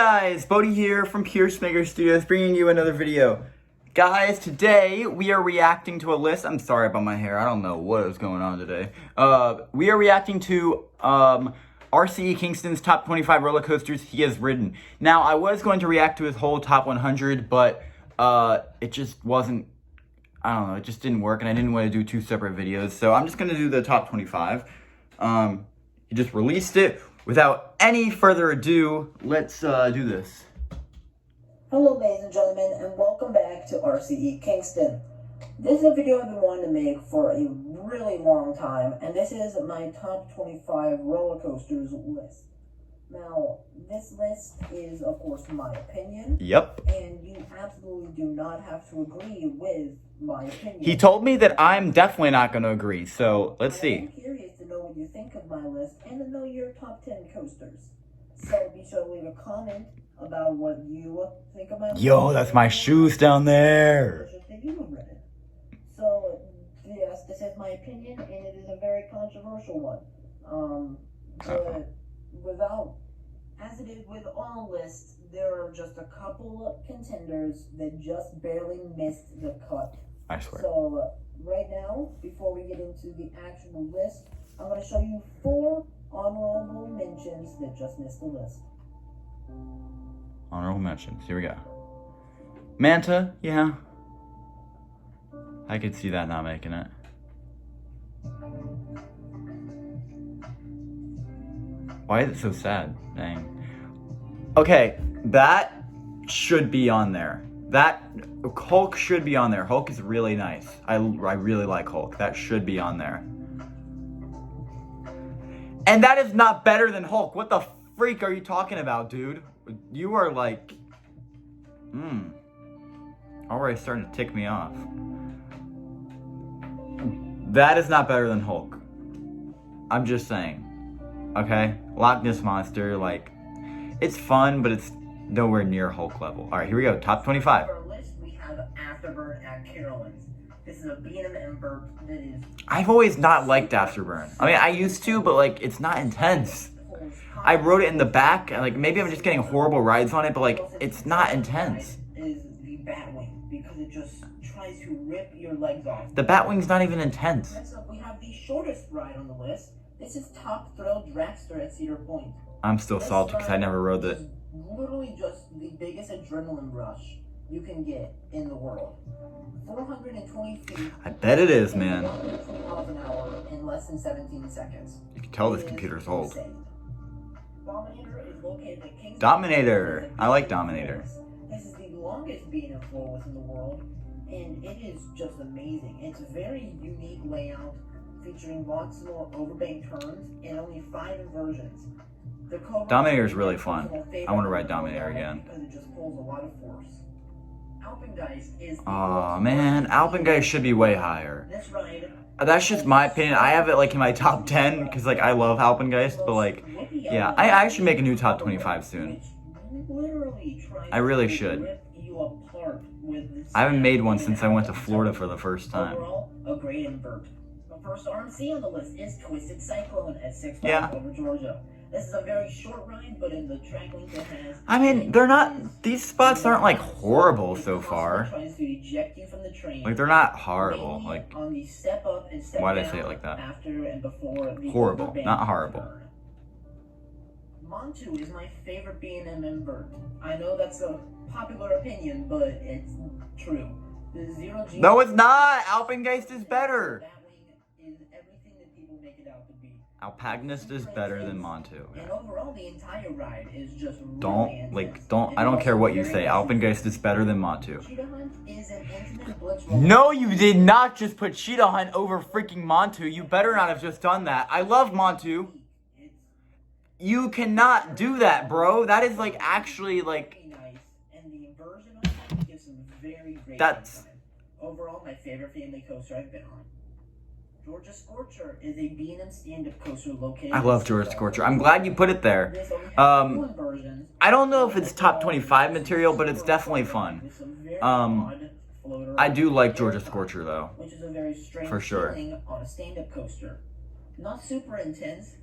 guys, Bodie here from Maker Studios, bringing you another video. Guys, today we are reacting to a list. I'm sorry about my hair. I don't know what is going on today. We are reacting to RCE Kingston's top 25 roller coasters he has ridden. Now, I was going to react to his whole top 100, but it just wasn't. I don't know. It just didn't work, and I didn't want to do two separate videos. So I'm just going to do the top 25. He just released it. Without any further ado, let's do this. Hello ladies and gentlemen, and welcome back to RCE Kingston. This is a video I've been wanting to make for a really long time, and this is my top 25 roller coasters list. Now, this list is, of course, my opinion. Yep. And you absolutely do not have to agree with my opinion. He told me that I'm definitely not going to agree, so let's see. I'm curious to know what you think of my list and to know your top 10 coasters. So be sure to leave a comment about what you think of my list. Yo, that's my shoes down there. So, yes, this is my opinion, and it is a very controversial one. But without, as it is with all lists, there are just a couple of contenders that just barely missed the cut. I swear. So, right now, before we get into the actual list, I'm going to show you 4 honorable mentions that just missed the list. Honorable mentions. Here we go. Manta, yeah. I could see that not making it. Why is it so sad? Dang. Okay, that should be on there. That Hulk should be on there. Hulk is really nice. I really like Hulk. That should be on there. And that is not better than Hulk. What the freak are you talking about, dude? You are like, already starting to tick me off. That is not better than Hulk. I'm just saying. Okay? Loch Ness Monster, like, it's fun, but it's nowhere near Hulk level. Alright, here we go. Top 25. For our list, we have Afterburn at Carowinds. This is a B&M invert that is... I've always not liked Afterburn. I mean, I used to, but, like, it's not intense. I rode it in the back, and, like, maybe I'm just getting horrible rides on it, but, like, it's not intense. Is the Batwing, because it just tries to rip your legs off. The Batwing's not even intense. Next up, we have the shortest ride on the list. This is Top Thrill Dragster at Cedar Point. I'm still salty because I never rode it. Literally just the biggest adrenaline rush you can get in the world. 420 feet. I bet it is, man. 120 miles an hour in less than 17 seconds. You can tell this computer's old. Insane. Dominator is located at Kingston. Dominator. I like Dominator. This is the longest B&M floor within the world, and it is just amazing. It's a very unique layout, featuring lots more overbank turns and only 5 inversions. Dominator is really fun. I want to ride Dominator again. Because it just pulls a lot of force. Alpengeist is Aw, man. Alpengeist should be way higher. This ride, That's just my opinion. I have it, like, in my top 10 because, like, I love Alpengeist. But, like, yeah. I should make a new top 25 soon. I really should. I haven't made one since I went to Florida for the first time. Overall, a great invert. The first RMC on the list is Twisted Cyclone at 6 miles over Georgia. This is a very short ride, but in the track length it has... I mean, they're not... These spots aren't, like, horrible so far. Tries to eject you from the train. Like, they're not horrible. Like, on the step up and step why did I down say it like that? After and before the horrible, overbank not horrible. turn. Montu is my favorite B&M invert. I know that's a popular opinion, but it's true. The zero G... No, it's not! Alpengeist is better! Is everything that people make it out to be. Alpagnist is better than Montu. And overall, the entire ride is just I don't care what you say. Alpengeist is better than Montu. Cheetah Hunt is an intimate blitz. No, you did not just put Cheetah Hunt over freaking Montu. You better not have just done that. I love Montu. You cannot do that, bro. That is, like, actually, like... And the inversion on it gives some very great... That's... Overall, my favorite family coaster I've been on. Georgia Scorcher is a B&M stand-up coaster located... I love Georgia Scorcher. I'm glad you put it there. I don't know if it's top 25 material, but it's definitely fun. I do like Georgia Scorcher, though. Which is a very strange feeling on a stand-up coaster. Not super intense,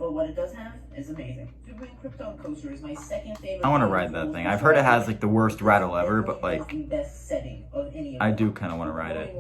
but what it does have is amazing. Super Krypton Coaster is my second favorite. I want to ride that thing. I've heard it has like the worst rattle ever, but like the best setting of any of I them. do kind of want to ride it.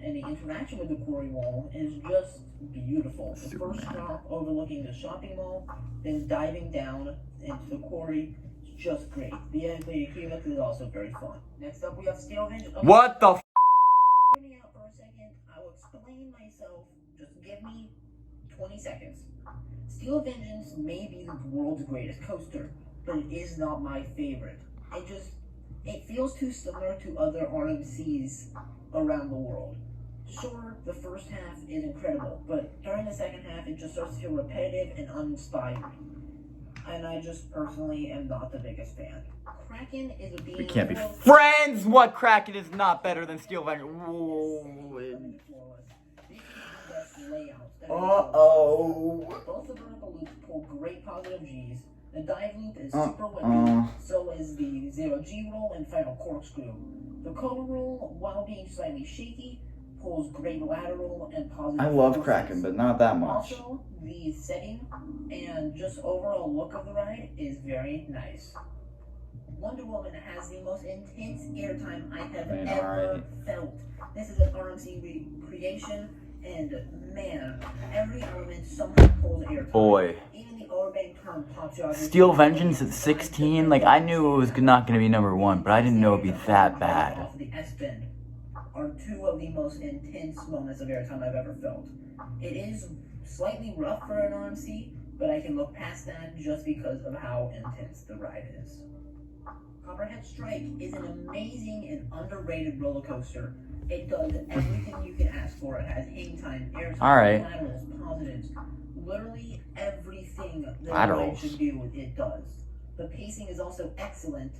And the interaction with the quarry wall is just beautiful. The first stop overlooking the shopping mall, then diving down into the quarry. Just great. The aqueduct is also very fun. Next up, we have Steel Vengeance. What the f? Hear me out for a second. I will explain myself. Just give me 20 seconds. Steel Vengeance may be the world's greatest coaster, but it is not my favorite. It feels too similar to other RMCs around the world. Sure, the first half is incredible, but during the second half, it just starts to feel repetitive and uninspired. And I just personally am not the biggest fan. Kraken is a being. We can't be friends! What Kraken is not better than Steel Vengeance? Uh-oh. Both the vertical loops pull great positive G's. The dive loop is super whippy, so is the 0G roll and final corkscrew. The coda roll, while being slightly shaky, pulls great lateral and positive. I love forces. Kraken, but not that much. Also, the setting and just overall look of the ride is very nice. Wonder Woman has the most intense airtime I have ever felt. This is an RMC creation, and man, every element somehow pulls airtime. Boy. Even the overbank turn pops you out. Steel Vengeance at 16? Like, I knew it was not going to be number 1, but I didn't know it'd be that bad. Off the S-bend are two of the most intense moments of airtime I've ever felt. It is slightly rough for an RMC, but I can look past that just because of how intense the ride is. Copperhead Strike is an amazing and underrated roller coaster. It does everything you can ask for. It has hang time, airtime, laterals, positives. Literally everything that the ride should do, it does. The pacing is also excellent,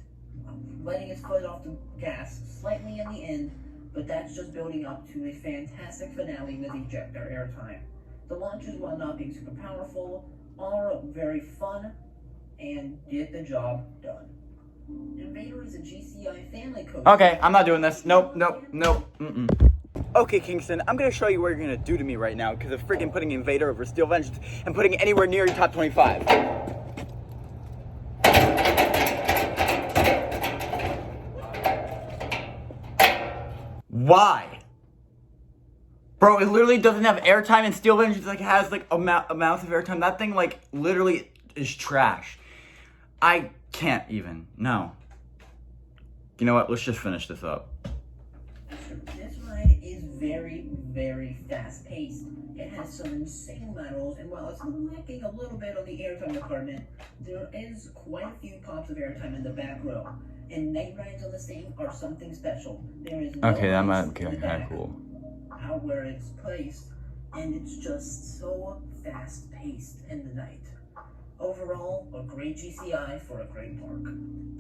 letting its foot off the gas slightly in the end, but that's just building up to a fantastic finale with ejector airtime. The launches, while not being super powerful, are very fun and get the job done. Invader is a GCI family coaster. Okay, I'm not doing this. Nope. Okay, Kingston, I'm gonna show you what you're gonna do to me right now because of freaking putting Invader over Steel Vengeance and putting it anywhere near your top 25. Why? Bro, it literally doesn't have airtime, and Steel Vengeance like has like amounts of airtime. That thing like literally is trash. I can't even. No. You know what? Let's just finish this up. This ride is very, very fast-paced. It has some insane laterals, and while it's lacking a little bit on the airtime department, there is quite a few pops of airtime in the back row. And night rides on the same are something special. There is no okay, cool. Out where it's placed, and it's just so fast-paced in the night. Overall, a great GCI for a great park.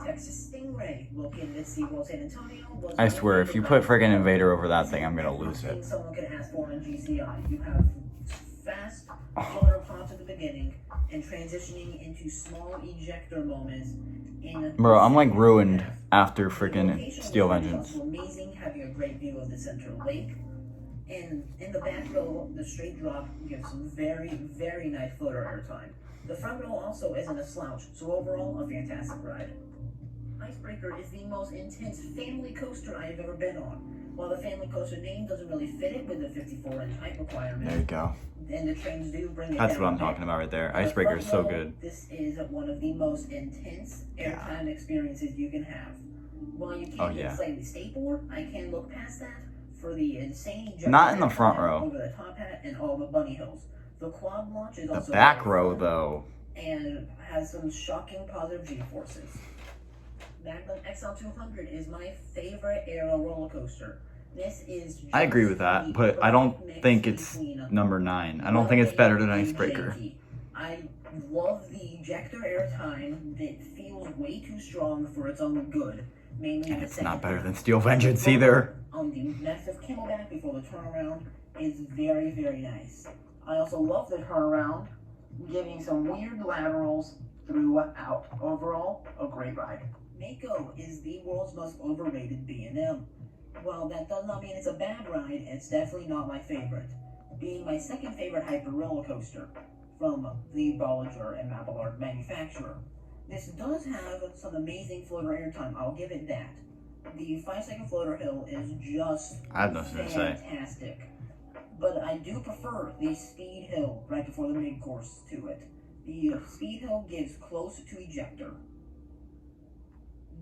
Texas Stingray, located at SeaWorld San Antonio. I swear, if you put friggin' Invader over that thing, I'm gonna lose it. Someone can ask for on GCI. You have fast flutter pops at the beginning and transitioning into small ejector moments. Bro, I'm like ruined after freaking Steel Vengeance. Amazing, having a great view of the central lake. And in the back row, the straight drop gives some very, very nice flutter airtime. The front row also isn't a slouch, so overall, a fantastic ride. Icebreaker is the most intense family coaster I have ever been on. While the family coaster name doesn't really fit it with the 54-inch height requirement. There you go. And the trains do bring it That's down what I'm talking about right there. Icebreaker is so good. This is one of the most intense airtime experiences you can have. While you can't get slightly skateboard, I can look past that for the insane jump. Not in the front row. Over the top hat and all the bunny hills. The quad launch is also the back row though. And has some shocking positive G-forces. Magnum XL200 is my favorite aero roller coaster. This is I agree with that, but I don't think it's number 9. I don't think it's better than Icebreaker. I love the ejector airtime that feels way too strong for its own good. Mainly and it's not better than Steel Vengeance either. On the massive camelback before the turnaround is very, very nice. I also love the turnaround, giving some weird laterals throughout. Overall, a great ride. Mako is the world's most overrated B&M. While that does not mean it's a bad ride, it's definitely not my favorite, being my second favorite hyper roller coaster. from the Bollinger and Mapillard manufacturer. This does have some amazing floater airtime, I'll give it that. The 5-second floater hill is just I have nothing to say. fantastic. But I do prefer the speed hill right before the mid-course to it. The speed hill gives close to ejector.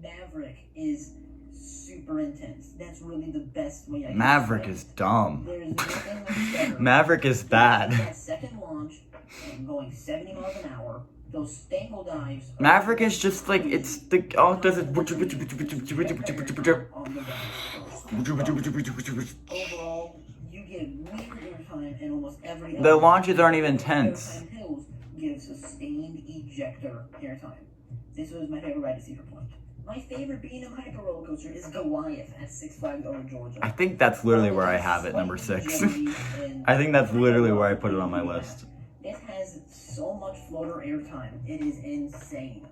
Maverick is super intense. That's really the best way I can Maverick describe is it. dumb. There is nothing much better. Maverick is bad. That second launch and going 70 miles an hour, those stangle dives. Maverick is just like, it's the, oh, it does it. Overall, you get weird airtime in almost every The launches aren't even tense. Airtime hills give sustained ejector airtime. This was my favorite ride to Cedar Point. My favorite B&M Hyper roller coaster is Goliath at Six Flags Over Georgia. I think that's literally where I have it, number 6. I think that's literally where I put it on my list. It has so much floater airtime. It is insane.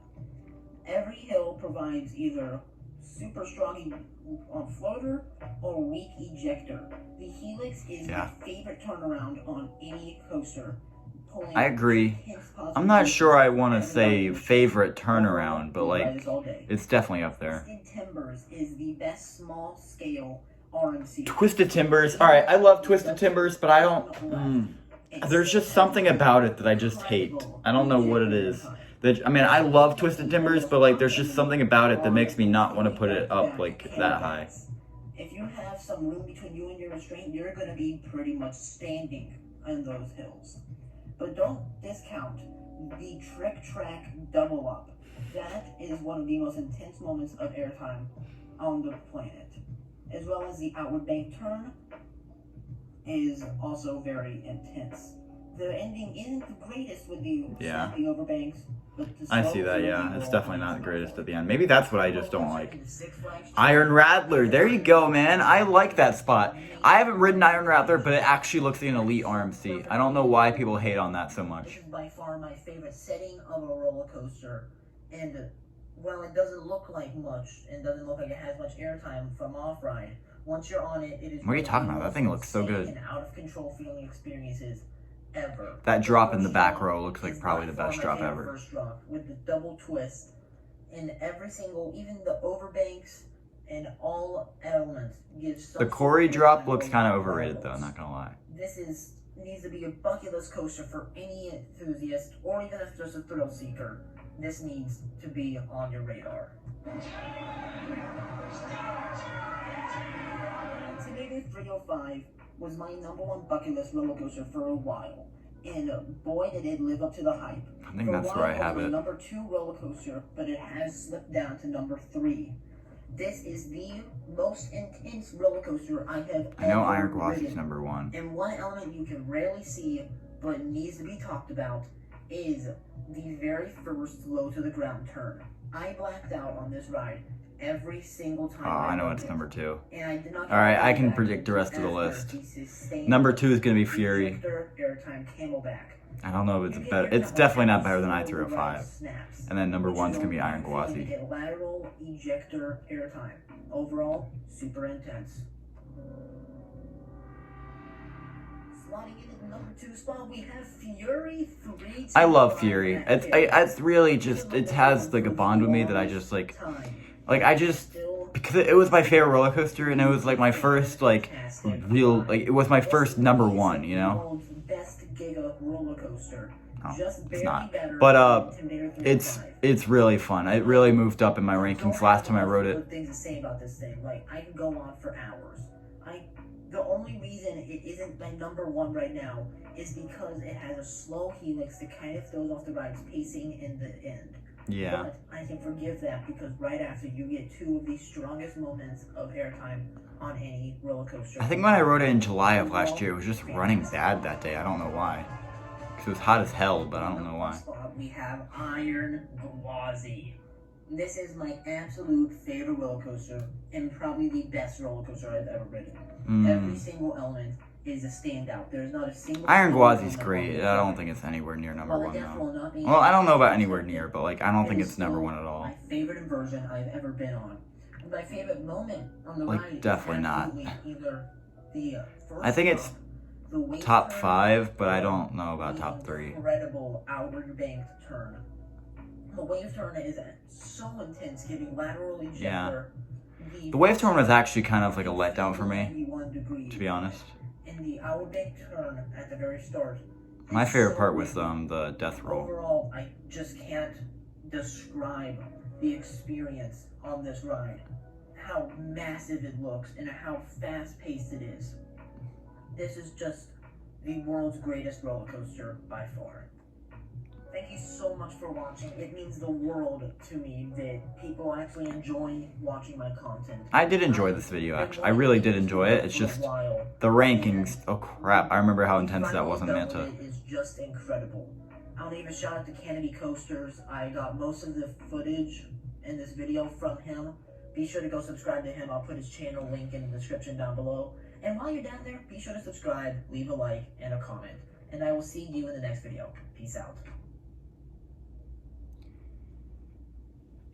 Every hill provides either super strong floater or weak ejector. The Helix is my favorite turnaround on any coaster. I agree. I'm not sure I want to say favorite turnaround, but like, it's definitely up there. Twisted Timbers is the best small scale RMC. Twisted Timbers. Alright, I love Twisted Timbers, but I don't... there's just something about it that I just hate. I don't know what it is. I mean, I love Twisted Timbers, but like, there's just something about it that makes me not want to put it up like that high. If you have some room between you and your restraint, you're going to be pretty much standing on those hills. But don't discount the Trick Track Double Up. That is one of the most intense moments of airtime on the planet. As well as the Outward Bank Turn is also very intense. The ending isn't the greatest with the snappy overbanks. I see that, yeah. It's definitely not the greatest at the end. Maybe that's what I just don't like. Iron Rattler. There you go, man. I like that spot. I haven't ridden Iron Rattler, but it actually looks like an elite RMC. I don't know why people hate on that so much. This is by far my favorite setting of a roller coaster. And while it doesn't look like much, and doesn't look like it has much airtime from off-ride, once you're on it, it is... What are you talking about? That thing looks so good. ...and out-of-control feeling experiences ever. That drop in the back row looks like probably the best drop ever. First drop with the double twist and every single, even the overbanks and all elements gives. The Corey drop looks kind of overrated though. Not gonna lie. This needs to be a bucket list coaster for any enthusiast or even if there's a thrill seeker. This needs to be on your radar. Today 305 was my #1 bucket list roller coaster for a while. And boy, did it live up to the hype. I think that's where I have it. #2 roller coaster, but it has slipped down to #3. This is the most intense roller coaster I have I know ever Iron Gwazi's ridden. #1. And one element you can rarely see, but needs to be talked about, is the very first low to the ground turn. I blacked out on this ride every single time. Oh, I know it's #2. And I did not. Alright, I can predict the rest of the list. #2 is gonna be Fury. I don't know if it's better. It's definitely not better than I-305. And then #1 is gonna be Iron Gwazi. Get lateral ejector airtime. Overall, super intense. Slotting in at the #2 spot, we have Fury 3. I love Fury. It's really just, it has like a bond with me that I just like I just, because it was my favorite roller coaster and it was like my first like real, like it was my first #1, you know? Oh, it's not. But it's really fun. It really moved up in my rankings last time I rode it. Good things to say about this thing. Like I can go on for hours. The only reason it isn't my #1 right now is because it has a slow helix that kind of throws off the ride's pacing in the end. Yeah. But I can forgive that because right after you get 2 of the strongest moments of airtime on any roller coaster. I think when I rode it in July of last year, it was just running bad that day. I don't know why. Because it was hot as hell, but I don't know why. We have Iron Gwazi. This is my absolute favorite roller coaster and probably the best roller coaster I've ever ridden. Every single element is a standout. There's not a single... Iron Gwazi's great. I don't think it's anywhere near #1 though. Well, I don't know about anywhere near, but like I don't think it's #1 at all. My favorite inversion I've ever been on. And my favorite moment on the ride. Definitely not. Either the first I think it's... The wave top turn 5, but I don't know about was top 3. Incredible outward banked turn. The wave turn is so intense, giving lateral ejector. Yeah. The wave turn was actually kind of like a letdown for me, to be honest. And the outward banked turn at the very start. My favorite part was the death roll. Overall, I just can't describe the experience on this ride. How massive it looks and how fast-paced it is. This is just the world's greatest roller coaster by far. Thank you so much for watching. It means the world to me that people actually enjoy watching my content. I did enjoy this video, actually. I really did enjoy it. It's just the rankings. Oh crap! I remember how intense that was on Manta. It is just incredible. I'll leave a shout out to Kennedy Coasters. I got most of the footage in this video from him. Be sure to go subscribe to him. I'll put his channel link in the description down below. And while you're down there, be sure to subscribe, leave a like, and a comment. And I will see you in the next video. Peace out.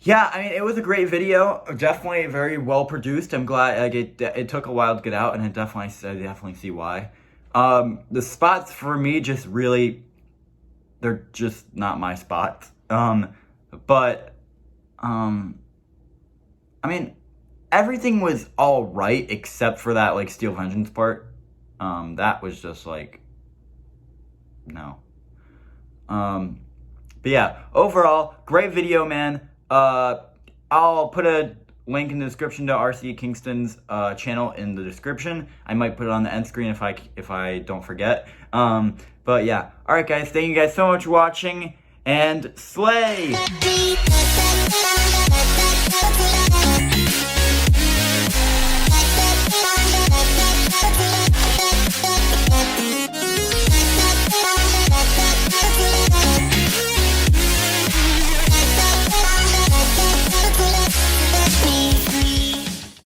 Yeah, I mean, it was a great video. Definitely very well produced. I'm glad it took a while to get out, and I definitely see why. The spots for me just really, they're just not my spots. I mean, everything was all right except for that like Steel Vengeance part. That was just like, no. But yeah, overall, great video, man. I'll put a link in the description to RCE Kingston's channel in the description. I might put it on the end screen if I don't forget. But yeah, all right, guys. Thank you guys so much for watching, and slay.